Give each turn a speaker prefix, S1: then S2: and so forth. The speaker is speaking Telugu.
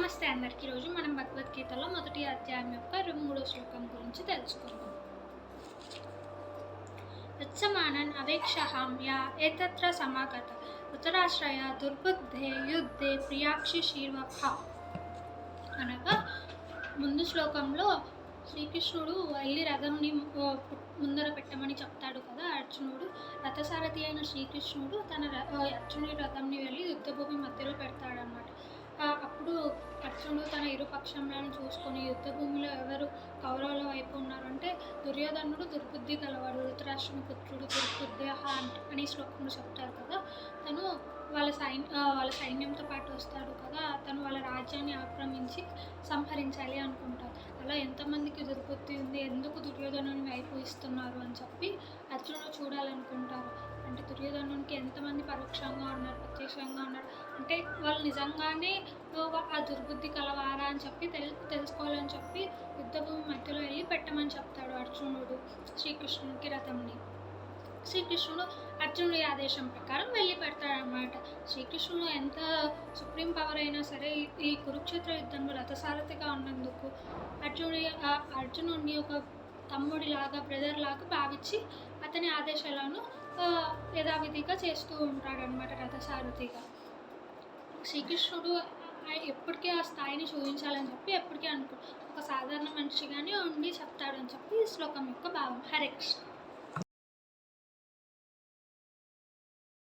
S1: నమస్తే అందరికీ. ఈరోజు మనం భగవద్గీతలో మొదటి అధ్యాయం యొక్క 23వ శ్లోకం గురించి తెలుసుకుందాం. యత్సమానన్ అవేక్షహాం యా ఏతత్ర సమాగత ఉత్తరాశ్రయ దుర్బుద్ధే యుద్ధే ప్రియాక్షి శీర్వభ. అనగా ముందు శ్లోకంలో శ్రీకృష్ణుడు వెళ్ళి రథంని ముందర పెట్టమని చెప్తాడు కదా అర్జునుడు. రథసారథి అయిన శ్రీకృష్ణుడు అర్జునుడి రథంని వెళ్ళి యుద్ధభూమి మధ్యలో పెడతాడనమాట. అప్పుడు అర్జునుడు తన ఇరు పక్షంలను చూసుకొని యుద్ధభూమిలో ఎవరు కౌరవుల వైపు ఉన్నారు అంటే దుర్యోధనుడు దుర్బుద్ధి గలవాడు, ధృతరాష్ట్రుని పుత్రుడు దుర్బుద్ధ అని శ్లోకంలో చెప్తారు కదా. తను వాళ్ళ సైన్యంతో పాటు వస్తాడు కదా. తను వాళ్ళ రాజ్యాన్ని ఆక్రమించి సంహరించాలి అనుకుంటారు. అలా ఎంతమందికి దుర్బుద్ధి ఉంది, ఎందుకు దుర్యోధనుని వైపు ఇస్తున్నారు అని చెప్పి అర్జునుడు చూడాలనుకుంటారు. అంటే దుర్యోధనునికి ఎంతమంది పరోక్షంగా ఉన్నారు, ప్రత్యక్షంగా ఉన్నారు, అంటే వాళ్ళు నిజంగానే ఆ దుర్బుద్ధి కలవారా అని చెప్పి తెలుసుకోవాలని చెప్పి యుద్ధభూమి మధ్యలో వెళ్ళి పెట్టమని చెప్తాడు అర్జునుడు శ్రీకృష్ణునికి రథంని. శ్రీకృష్ణుడు అర్జునుడి ఆదేశం ప్రకారం వెళ్ళి పెడతాడనమాట. శ్రీకృష్ణుడు ఎంత సుప్రీం పవర్ అయినా సరే ఈ కురుక్షేత్ర యుద్ధంలో రథసారథిగా ఉన్నందుకు అర్జునుడిని ఒక తమ్ముడిలాగా బ్రదర్ లాగా భావించి అతని ఆదేశాలను యథావిధిగా చేస్తూ ఉంటాడనమాట రథసారథిగా. శ్రీకృష్ణుడు ఎప్పటికీ ఆ స్థాయిని చూపించాలని చెప్పి ఎప్పటికీ ఒక సాధారణ మనిషిగానే ఉండి చెప్తాడని చెప్పి ఈ శ్లోకం యొక్క భావం. హరే కృష్ణ.